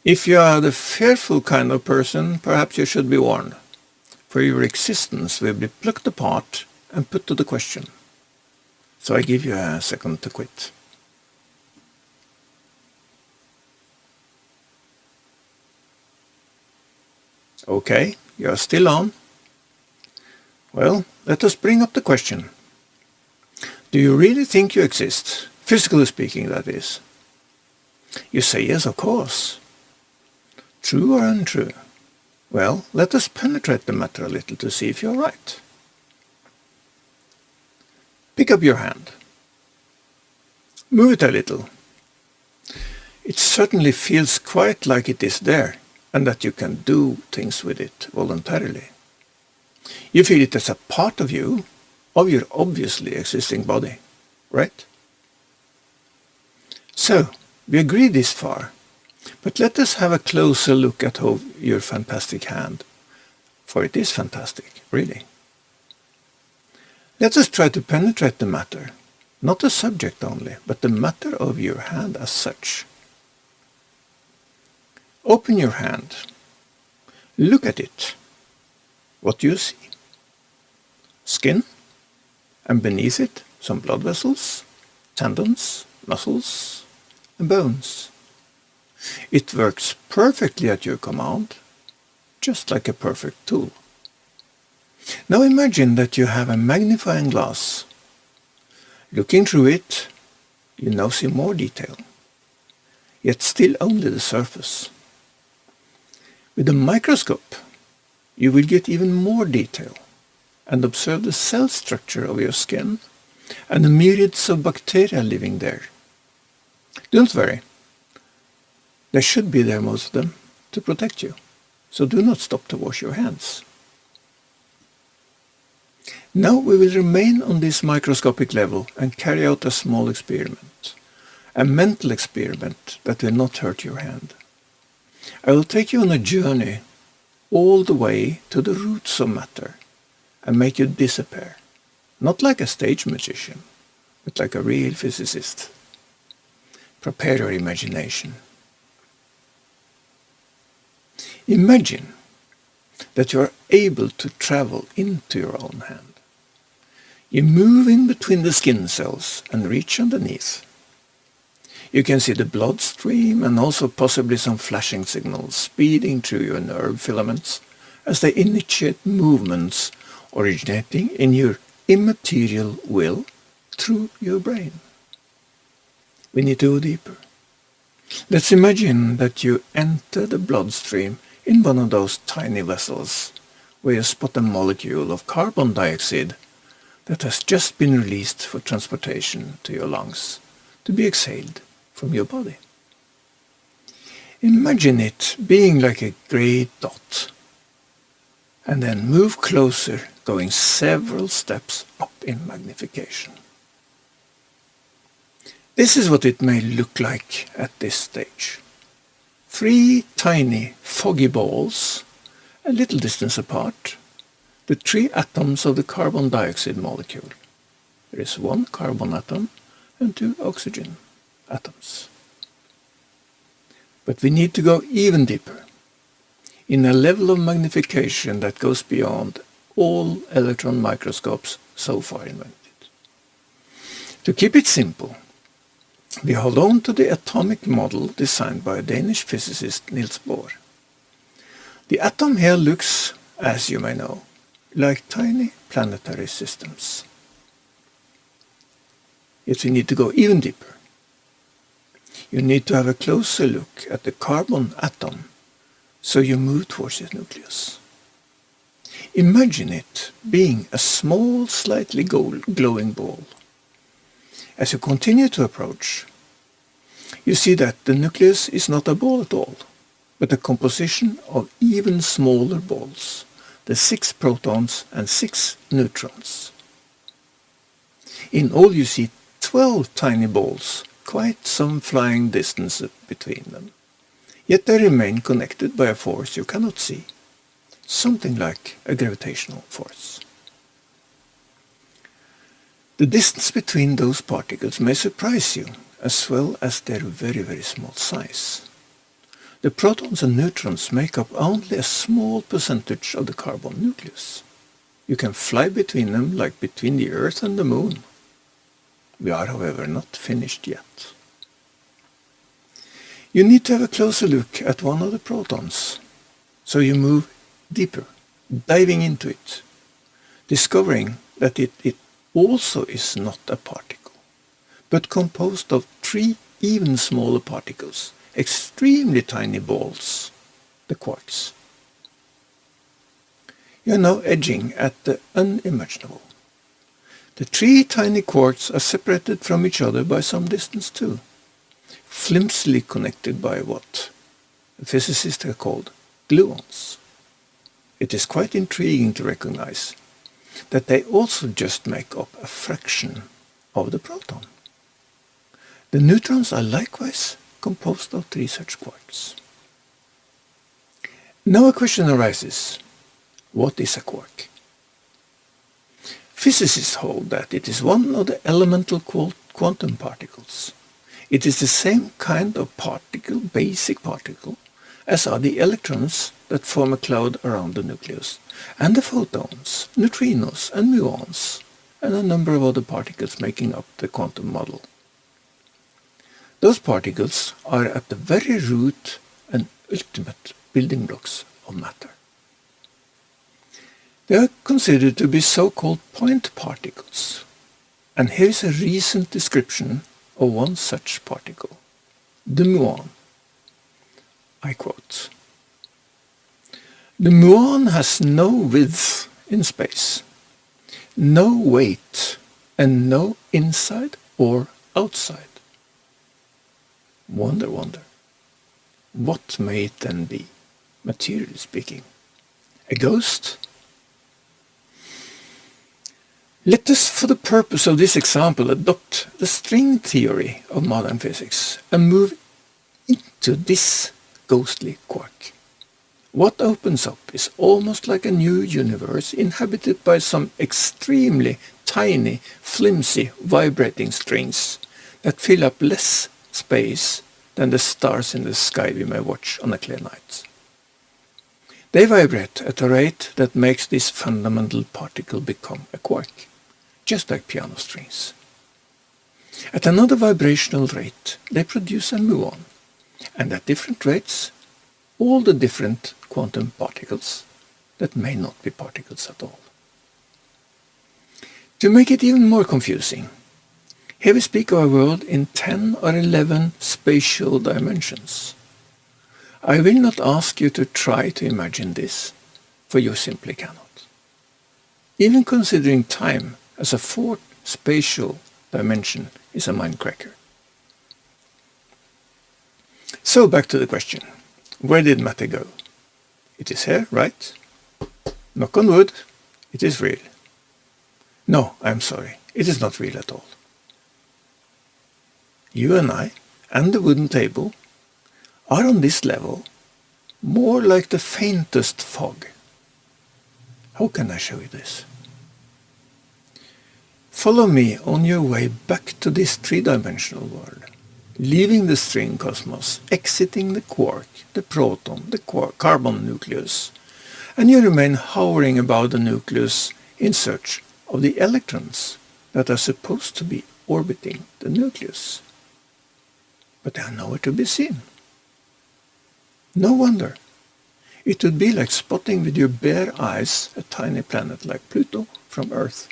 If you are the fearful kind of person, perhaps you should be warned, for your existence will be plucked apart and put to the question. So I give you a second to quit. Okay, you are still on. Well, let us bring up the question. Do you really think you exist? Physically speaking, that is. You say yes, of course. True or untrue? Well, let us penetrate the matter a little to see if you're right. Pick up your hand. Move it a little. It certainly feels quite like it is there, and that you can do things with it voluntarily. You feel it as a part of you, of your obviously existing body, right? So, we agree this far, but let us have a closer look at your fantastic hand, for it is fantastic, really. Let us try to penetrate the matter, not the subject only, but the matter of your hand as such. Open your hand. Look at it. What do you see? Skin, and beneath it some blood vessels, tendons, muscles, and bones. It works perfectly at your command, just like a perfect tool. Now imagine that you have a magnifying glass. Looking through it, you now see more detail, yet still only the surface. With a microscope, you will get even more detail and observe the cell structure of your skin and the myriads of bacteria living there. Don't worry. There should be there, most of them, to protect you. So do not stop to wash your hands. Now we will remain on this microscopic level and carry out a small experiment. A mental experiment that will not hurt your hand. I will take you on a journey all the way to the roots of matter and make you disappear. Not like a stage magician, but like a real physicist. Prepare your imagination. Imagine that you are able to travel into your own hand. You move in between the skin cells and reach underneath. You can see the blood stream and also possibly some flashing signals speeding through your nerve filaments as they initiate movements originating in your immaterial will through your brain. We need to go deeper. Let's imagine that you enter the bloodstream in one of those tiny vessels where you spot a molecule of carbon dioxide that has just been released for transportation to your lungs to be exhaled from your body. Imagine it being like a great dot, and then move closer, going several steps up in magnification. This is what it may look like at this stage. 3 tiny foggy balls, a little distance apart, the 3 atoms of the carbon dioxide molecule. There is 1 carbon atom and 2 oxygen atoms. But we need to go even deeper, in a level of magnification that goes beyond all electron microscopes so far invented. To keep it simple, we hold on to the atomic model designed by Danish physicist Niels Bohr. The atom here looks, as you may know, like tiny planetary systems. Yet we need to go even deeper. You need to have a closer look at the carbon atom, so you move towards its nucleus. Imagine it being a small, slightly glowing ball. As you continue to approach, you see that the nucleus is not a ball at all, but a composition of even smaller balls, the 6 protons and 6 neutrons. In all you see 12 tiny balls, quite some flying distance between them. Yet they remain connected by a force you cannot see, something like a gravitational force. The distance between those particles may surprise you, as well as their very, very small size. the protons and neutrons make up only a small percentage of the carbon nucleus. You can fly between them like between the Earth and the Moon. We are, however, not finished yet. You need to have a closer look at one of the protons, so you move deeper, diving into it, discovering that it also is not a particle, but composed of 3 even smaller particles, extremely tiny balls, the quarks. You are now edging at the unimaginable. The 3 tiny quarks are separated from each other by some distance too, flimsily connected by what physicists have called gluons. It is quite intriguing to recognize that they also just make up a fraction of the proton. The neutrons are likewise composed of 3 such quarks. Now a question arises. What is a quark? Physicists hold that it is one of the elemental quantum particles. It is the same kind of particle, basic particle, as are the electrons that form a cloud around the nucleus, and the photons, neutrinos and muons, and a number of other particles making up the quantum model. Those particles are at the very root and ultimate building blocks of matter. They are considered to be so-called point particles, and here is a recent description of one such particle, the muon. I quote, "The muon has no width in space, no weight, and no inside or outside." Wonder, wonder. What may it then be, materially speaking? A ghost? Let us, for the purpose of this example, adopt the string theory of modern physics and move into this ghostly quark. What opens up is almost like a new universe inhabited by some extremely tiny, flimsy, vibrating strings that fill up less space than the stars in the sky we may watch on a clear night. They vibrate at a rate that makes this fundamental particle become a quark, just like piano strings. At another vibrational rate, they produce a muon, and at different rates, all the different quantum particles that may not be particles at all. To make it even more confusing, here we speak of a world in 10 or 11 spatial dimensions. I will not ask you to try to imagine this, for you simply cannot. Even considering time as a 4th spatial dimension is a mindcracker. So back to the question. Where did matter go? It is here, right? Knock on wood, it is real. No, I'm sorry, it is not real at all. You and I, and the wooden table, are on this level more like the faintest fog. How can I show you this? Follow me on your way back to this 3-dimensional world, leaving the string cosmos, exiting the quark, the proton, the carbon nucleus, and you remain hovering above the nucleus in search of the electrons that are supposed to be orbiting the nucleus. But they are nowhere to be seen. No wonder. It would be like spotting with your bare eyes a tiny planet like Pluto from Earth.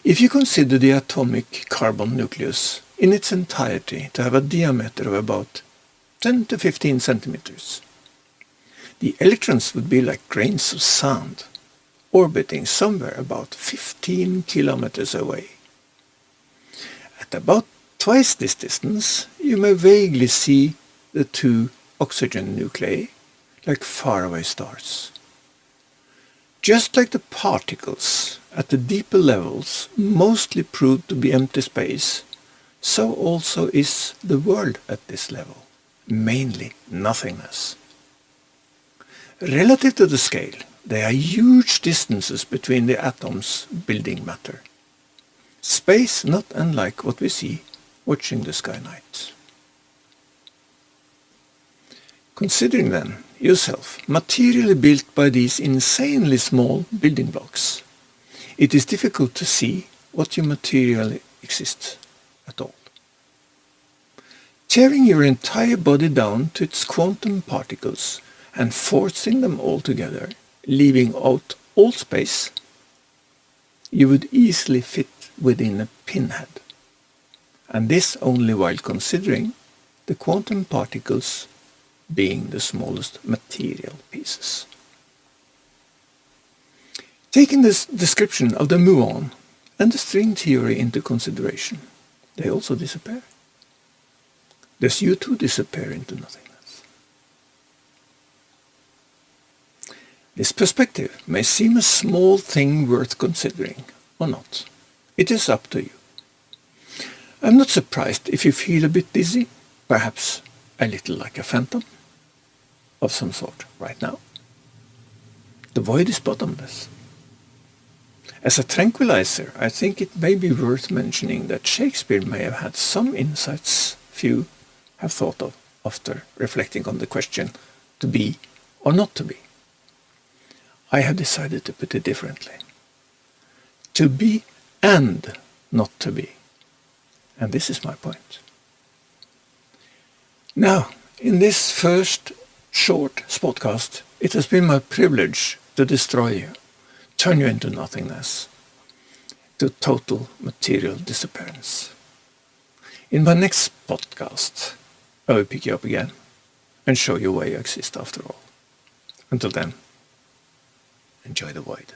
If you consider the atomic carbon nucleus in its entirety to have a diameter of about 10 to 15 centimeters, the electrons would be like grains of sand, orbiting somewhere about 15 kilometers away. At about twice this distance, you may vaguely see the 2 oxygen nuclei like faraway stars. Just like the particles at the deeper levels mostly proved to be empty space, so also is the world at this level, mainly nothingness. Relative to the scale, there are huge distances between the atoms building matter. Space not unlike what we see watching the sky night. Considering then yourself materially built by these insanely small building blocks, it is difficult to see what you materially exist at all. Tearing your entire body down to its quantum particles and forcing them all together, leaving out all space, you would easily fit within a pinhead. And this only while considering the quantum particles being the smallest material pieces. Taking this description of the muon and the string theory into consideration, they also disappear. Thus you too disappear into nothingness. This perspective may seem a small thing worth considering or not. It is up to you. I'm not surprised if you feel a bit dizzy, perhaps a little like a phantom of some sort right now. The void is bottomless. As a tranquilizer, I think it may be worth mentioning that Shakespeare may have had some insights few have thought of after reflecting on the question to be or not to be. I have decided to put it differently. To be and not to be. And this is my point. Now, in this first short spotcast, it has been my privilege to destroy you, turn you into nothingness, to total material disappearance. In my next podcast, I will pick you up again and show you why you exist after all. Until then, enjoy the void.